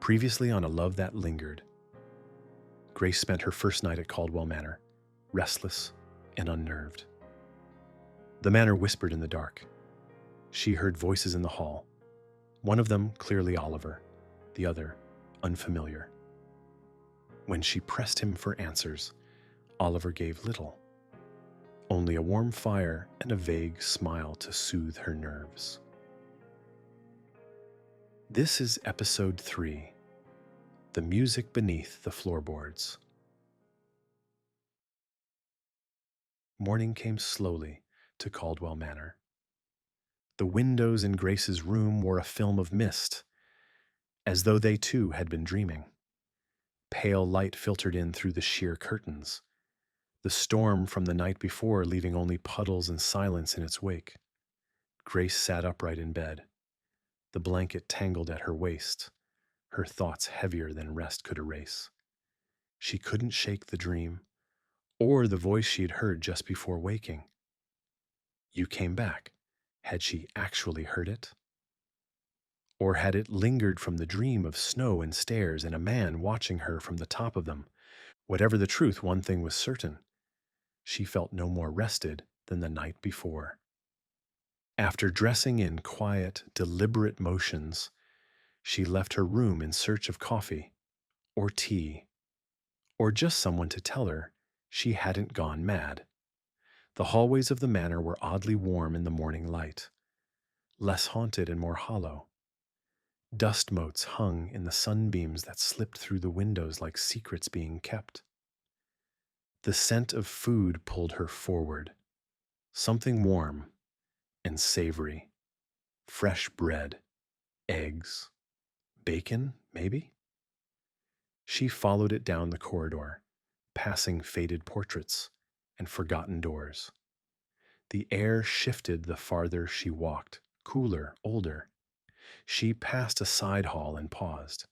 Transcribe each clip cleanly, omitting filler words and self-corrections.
Previously on A Love That Lingered, Grace spent her first night at Caldwell Manor, restless and unnerved. The manor whispered in the dark. She heard voices in the hall, one of them clearly Oliver, the other unfamiliar. When she pressed him for answers, Oliver gave little, only a warm fire and a vague smile to soothe her nerves. This is episode 3, The Music Beneath the Floorboards. Morning came slowly to Caldwell Manor. The windows in Grace's room wore a film of mist, as though they too had been dreaming. Pale light filtered in through the sheer curtains, the storm from the night before leaving only puddles and silence in its wake. Grace sat upright in bed, the blanket tangled at her waist, her thoughts heavier than rest could erase. She couldn't shake the dream, or the voice she had heard just before waking. You came back. Had she actually heard it? Or had it lingered from the dream of snow and stairs and a man watching her from the top of them? Whatever the truth, one thing was certain. She felt no more rested than the night before. After dressing in quiet, deliberate motions, she left her room in search of coffee, or tea, or just someone to tell her she hadn't gone mad. The hallways of the manor were oddly warm in the morning light, less haunted and more hollow. Dust motes hung in the sunbeams that slipped through the windows like secrets being kept. The scent of food pulled her forward, something warm and savory. Fresh bread, eggs, bacon, maybe? She followed it down the corridor, passing faded portraits and forgotten doors. The air shifted the farther she walked, cooler, older. She passed a side hall and paused.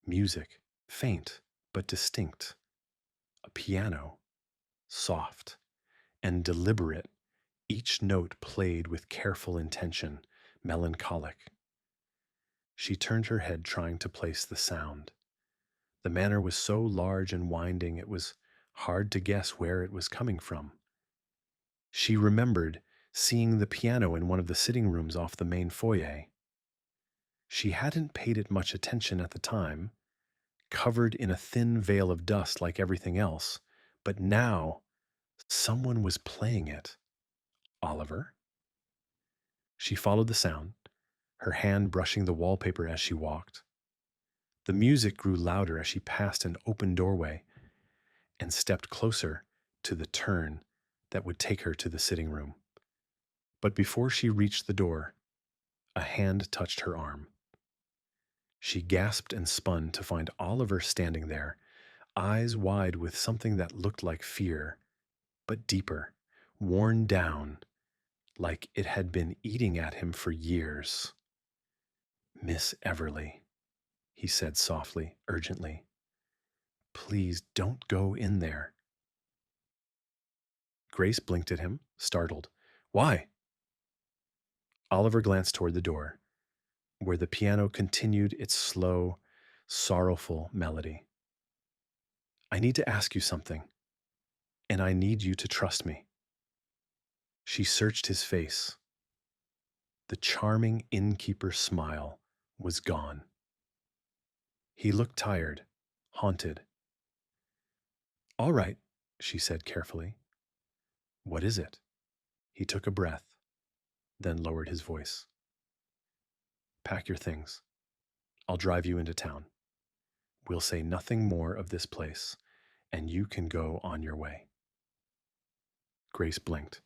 Music, faint but distinct. A piano, soft and deliberate, each note played with careful intention, melancholic. She turned her head trying to place the sound. The manor was so large and winding it was hard to guess where it was coming from. She remembered seeing the piano in one of the sitting rooms off the main foyer. She hadn't paid it much attention at the time, covered in a thin veil of dust like everything else, but now someone was playing it. Oliver? She followed the sound, her hand brushing the wallpaper as she walked. The music grew louder as she passed an open doorway and stepped closer to the turn that would take her to the sitting room. But before she reached the door, a hand touched her arm. She gasped and spun to find Oliver standing there, eyes wide with something that looked like fear, but deeper, worn down, like it had been eating at him for years. "Miss Everly," he said softly, urgently. "Please don't go in there." Grace blinked at him, startled. "Why?" Oliver glanced toward the door, where the piano continued its slow, sorrowful melody. "I need to ask you something, and I need you to trust me." She searched his face. The charming innkeeper's smile was gone. He looked tired, haunted. "All right," she said carefully. "What is it?" He took a breath, then lowered his voice. "Pack your things. I'll drive you into town. We'll say nothing more of this place, and you can go on your way." Grace blinked.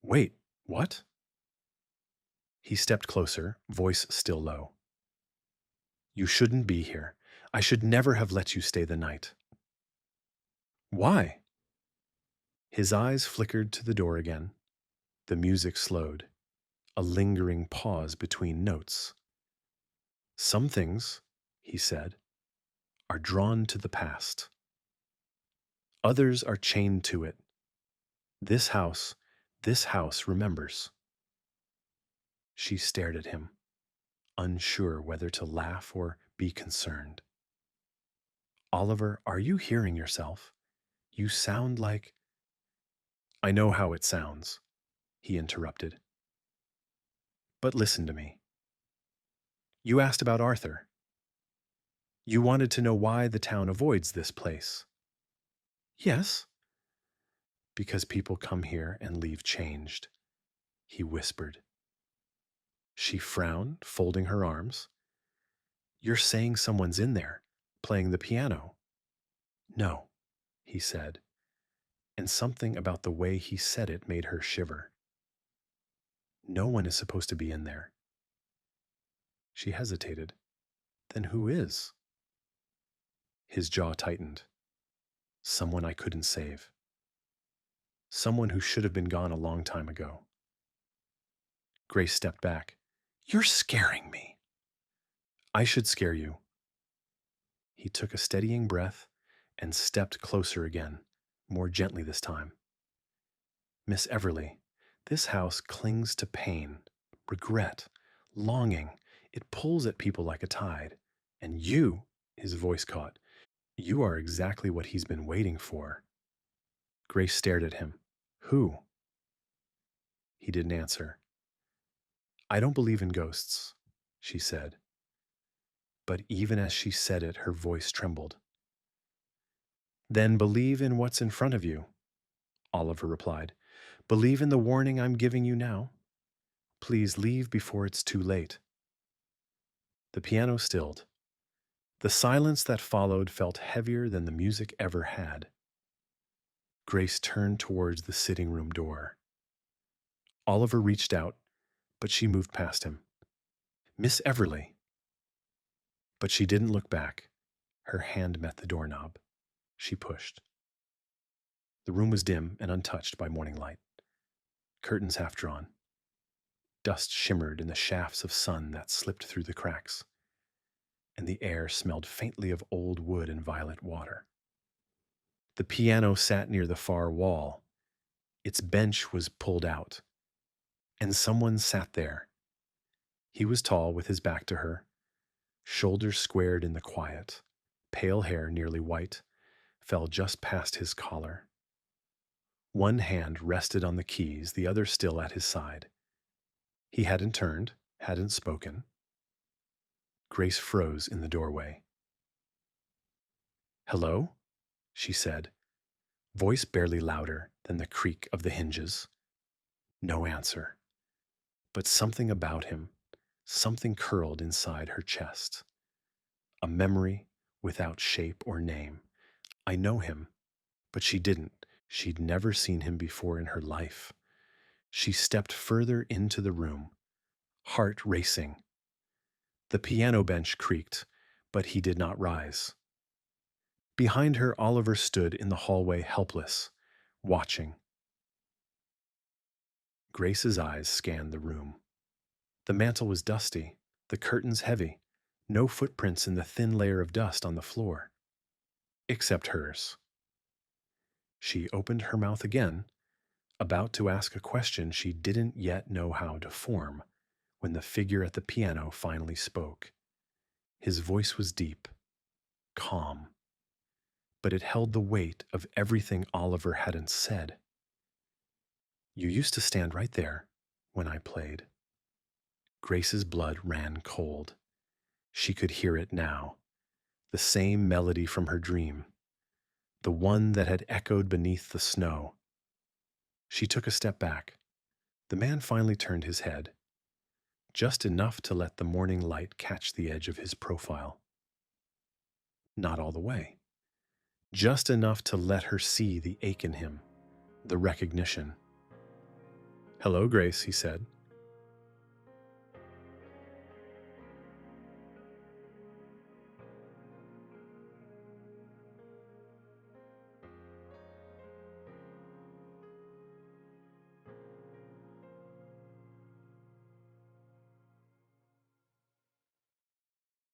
"Wait, what?" He stepped closer, voice still low. "You shouldn't be here. I should never have let you stay the night." "Why?" His eyes flickered to the door again. The music slowed, a lingering pause between notes. "Some things," he said, "are drawn to the past. Others are chained to it. This house remembers." She stared at him, unsure whether to laugh or Be concerned. Oliver, are you hearing yourself? You sound like... I know how it sounds, he interrupted. But listen to me. You asked about Arthur. You wanted to know why the town avoids this place. Yes, because people come here and leave changed, he whispered. She frowned, folding her arms. You're saying someone's in there, playing the piano. No, he said, and something about the way he said it made her shiver. No one is supposed to be in there. She hesitated. Then who is? His jaw tightened. Someone I couldn't save. Someone who should have been gone a long time ago. Grace stepped back. You're scaring me. I should scare you. He took a steadying breath and stepped closer again, more gently this time. Miss Everly, this house clings to pain, regret, longing. It pulls at people like a tide. And you, his voice caught, you are exactly what he's been waiting for. Grace stared at him. Who? He didn't answer. I don't believe in ghosts, she said. But even as she said it, her voice trembled. Then believe in what's in front of you, Oliver replied. Believe in the warning I'm giving you now. Please leave before it's too late. The piano stilled. The silence that followed felt heavier than the music ever had. Grace turned towards the sitting room door. Oliver reached out, but she moved past him. Miss Everly. But she didn't look back. Her hand met the doorknob. She pushed. The room was dim and untouched by morning light. Curtains half drawn. Dust shimmered in the shafts of sun that slipped through the cracks, and the air smelled faintly of old wood and violet water. The piano sat near the far wall. Its bench was pulled out, and someone sat there. He was tall with his back to her, shoulders squared in the quiet, pale hair nearly white, fell just past his collar. One hand rested on the keys, the other still at his side. He hadn't turned, hadn't spoken. Grace froze in the doorway. Hello? She said, voice barely louder than the creak of the hinges. No answer. But something about him, something curled inside her chest. A memory without shape or name. I know him, but she didn't. She'd never seen him before in her life. She stepped further into the room, heart racing. The piano bench creaked, but he did not rise. Behind her, Oliver stood in the hallway helpless, watching. Grace's eyes scanned the room. The mantel was dusty, the curtains heavy, no footprints in the thin layer of dust on the floor. Except hers. She opened her mouth again, about to ask a question she didn't yet know how to form, when the figure at the piano finally spoke. His voice was deep, calm, but it held the weight of everything Oliver hadn't said. You used to stand right there when I played. Grace's blood ran cold. She could hear it now, the same melody from her dream, the one that had echoed beneath the snow. She took a step back. The man finally turned his head, just enough to let the morning light catch the edge of his profile. Not all the way. Just enough to let her see the ache in him, the recognition. Hello, Grace, he said.